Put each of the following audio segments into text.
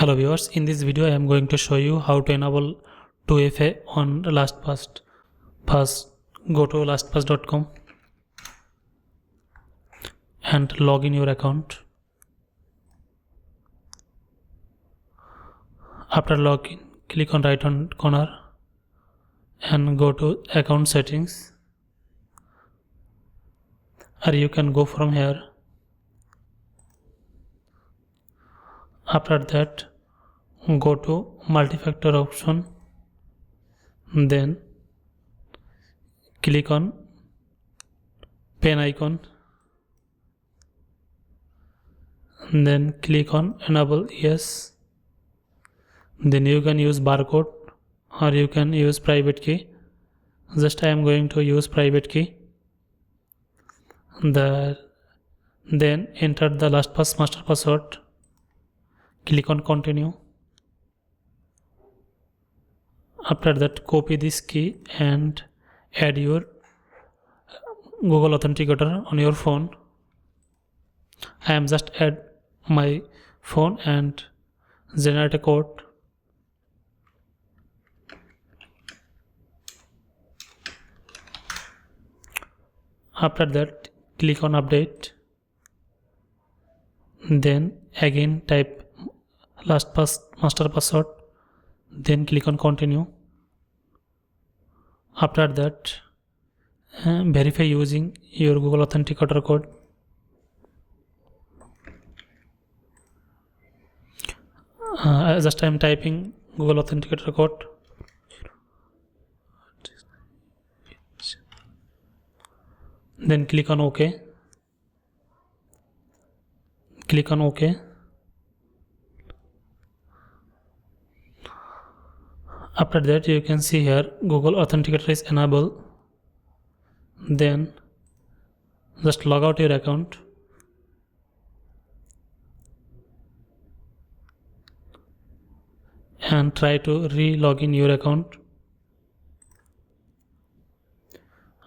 Hello viewers, in this video I am going to show you how to enable 2FA on LastPass. First, go to lastpass.com and log in your account. After login, click on right hand corner and go to account settings, or you can go from here. After that, go to multi-factor option, then click on pen icon, then click on enable yes. Then you can use barcode or you can use private key. Just I am going to use private key. Then enter the LastPass master password. Click on continue. After that, copy this key and add your Google Authenticator on your phone. I am just add my phone and generate a code. After that, click on update. Then again type LastPass master password. Then click on continue. After that, verify using your Google Authenticator code. Just I am typing Google Authenticator code. Then click on OK. Click on OK. After that, you can see here Google Authenticator is enabled. Then just log out your account. And try to re-log in your account.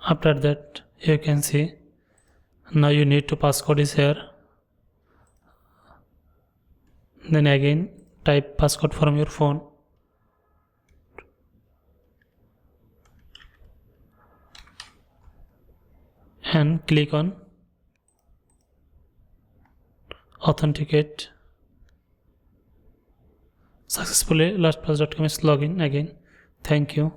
After that, you can see now you need to passcode is here. Then again type passcode from your phone. And click on authenticate. Successfully LastPass.com is login again. Thank you.